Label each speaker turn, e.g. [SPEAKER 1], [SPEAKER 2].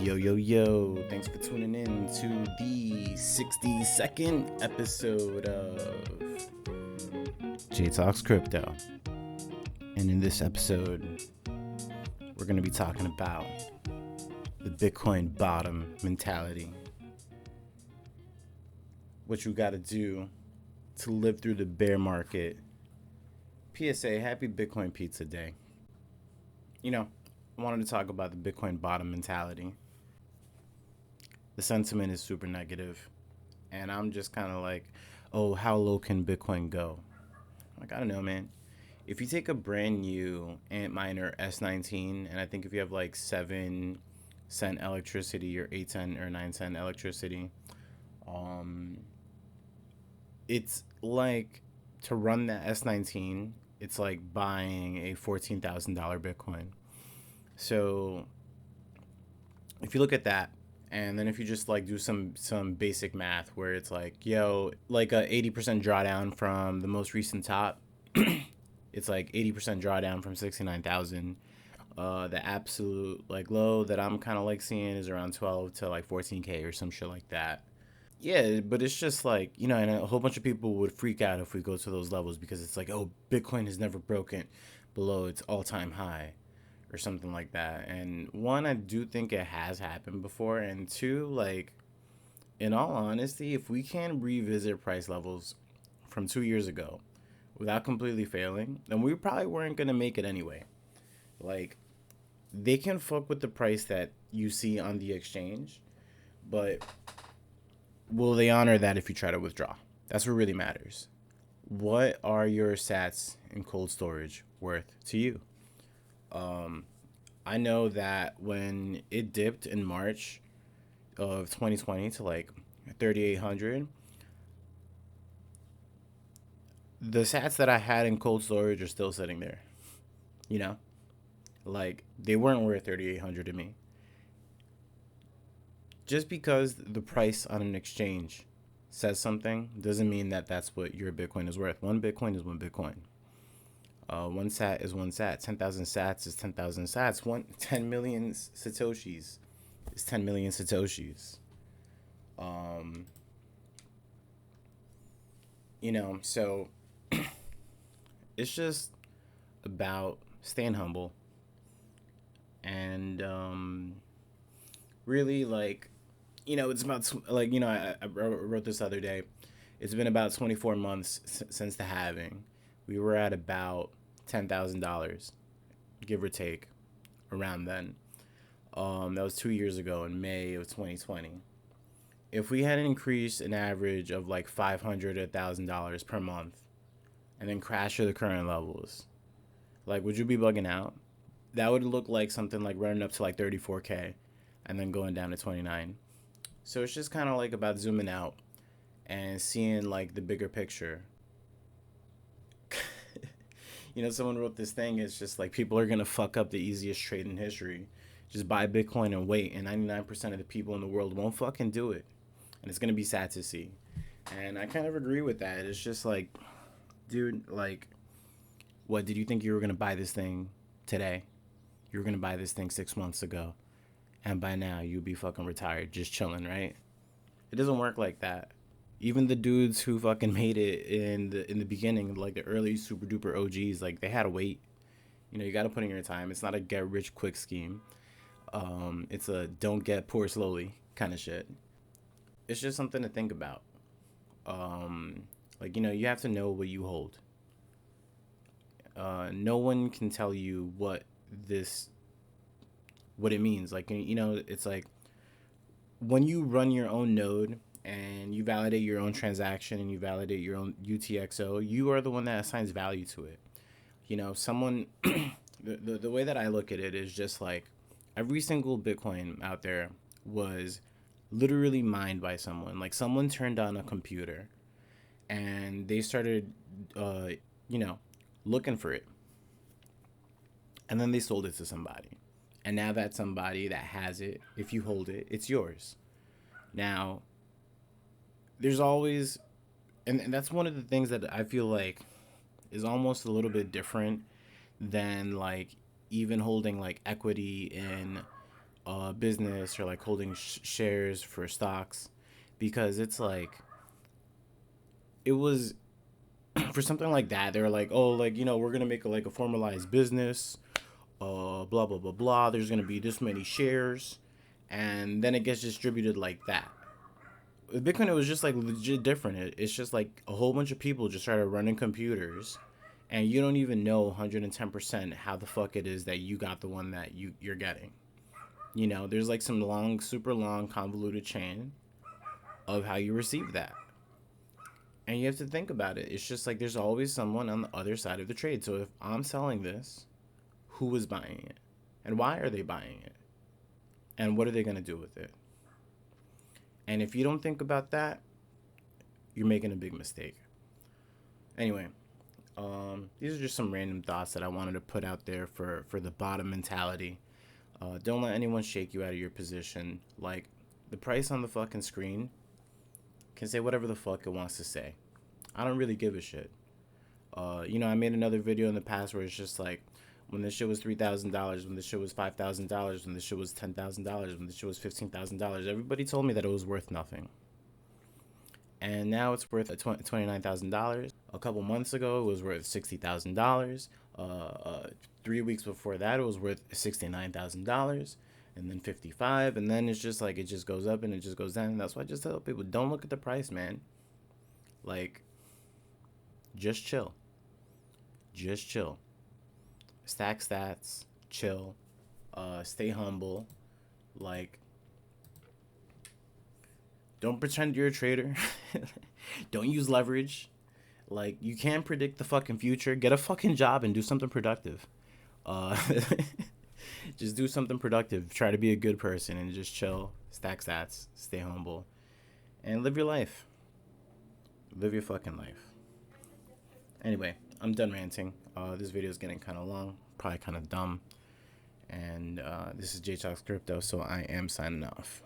[SPEAKER 1] Yo, yo, yo. Thanks for tuning in to the 62nd episode of J Talks Crypto. And in this episode, we're going to be talking about the Bitcoin bottom mentality. What you got to do to live through the bear market. PSA, happy Bitcoin Pizza Day. I wanted to talk about the Bitcoin bottom mentality. The sentiment is super negative, and I'm just kind of like, oh, how low can Bitcoin go? Like, I don't know, man. If you take a brand new Antminer S19, and I think if you have like 7-cent electricity or 8-cent or 9-cent electricity, it's like to run that S19, it's like buying a $14,000 Bitcoin. So if you look at that, and then if you just like do some basic math where it's like, like a 80% drawdown from the most recent top, it's like 80% drawdown from 69,000. The absolute like low that I'm kind of like seeing is around 12 to like 14K or some shit like that. Yeah, but it's just like, and a whole bunch of people would freak out if we go to those levels because it's like, oh, Bitcoin has never broken below its all-time high or something like that. And one, I do think it has happened before. And two, like, in all honesty, if we can revisit price levels from 2 years ago without completely failing, then we probably weren't going to make it anyway. Like, they can fuck with the price that you see on the exchange, but will they honor that if you try to withdraw? That's what really matters. What are your sats in cold storage worth to you? I know that when it dipped in March of 2020 to like 3,800, the sats that I had in cold storage are still sitting there. Like, they weren't worth 3,800 to me. Just because the price on an exchange says something doesn't mean that that's what your Bitcoin is worth. One Bitcoin is one Bitcoin. One sat is one sat. 10,000 sats is 10,000 sats. 10 million satoshis is 10 million satoshis. So it's just about staying humble and really, like, it's about like, I wrote this other day. It's been about 24 months since the halving. We were at about $10,000, give or take, around then. That was 2 years ago in May of 2020. If we had increased an average of like $500 to $1,000 per month and then crash to the current levels, like, would you be bugging out? That would look like something like running up to like 34K and then going down to 29. So it's just kind of like about zooming out and seeing like the bigger picture. Someone wrote this thing. It's just like, people are going to fuck up the easiest trade in history. Just buy Bitcoin and wait. And 99% of the people in the world won't fucking do it. And it's going to be sad to see. And I kind of agree with that. It's just like, dude, like, what, did you think you were going to buy this thing today? You were going to buy this thing 6 months ago. And by now, you'd be fucking retired, just chilling, right? It doesn't work like that. Even the dudes who fucking made it in the beginning, like the early super duper OGs, like, they had to wait. You got to put in your time. It's not a get rich quick scheme. It's a don't get poor slowly kind of shit. It's just something to think about. You have to know what you hold. No one can tell you what it means. Like, it's like when you run your own node and you validate your own transaction and you validate your own UTXO, you are the one that assigns value to it. Someone, the way that I look at it is just like every single Bitcoin out there was literally mined by someone. Like, someone turned on a computer and they started, looking for it. And then they sold it to somebody. And now that somebody that has it, if you hold it, it's yours. Now, there's always, and that's one of the things that I feel like is almost a little bit different than like even holding like equity in business or like holding shares for stocks, because it's like it was for something like that. They're like, oh, like, you know, we're gonna make like a formalized business, blah blah blah blah. There's gonna be this many shares, and then it gets distributed like that. With Bitcoin, it was just like legit different. It's just like a whole bunch of people just started running computers, and you don't even know 110% how the fuck it is that you got the one that you're getting. You know, there's like some long, super long, convoluted chain of how you receive that. And you have to think about it. It's just like there's always someone on the other side of the trade. So if I'm selling this, who is buying it? And why are they buying it? And what are they going to do with it? And if you don't think about that, you're making a big mistake. Anyway, these are just some random thoughts that I wanted to put out there for the bottom mentality. Don't let anyone shake you out of your position. Like, the price on the fucking screen can say whatever the fuck it wants to say. I don't really give a shit. You know, I made another video in the past where it's just like, when this shit was $3,000, when this shit was $5,000, when this shit was $10,000, when this shit was $15,000, everybody told me that it was worth nothing. And now it's worth $29,000. A couple months ago, it was worth $60,000. 3 weeks before that, it was worth $69,000, and then 55, and then it's just like it just goes up and it just goes down. And that's why I just tell people, don't look at the price, man. Like, just chill. Just chill. Stack stats. Chill. Stay humble. Like, don't pretend you're a trader. Don't use leverage. Like, you can't predict the fucking future. Get a fucking job and do something productive. Uh, just do something productive. Try to be a good person and just chill. Stack stats. Stay humble. And live your life. Live your fucking life. Anyway, I'm done ranting. This video is getting kind of long. Probably kind of dumb. And this is JTalks Crypto, so I am signing off.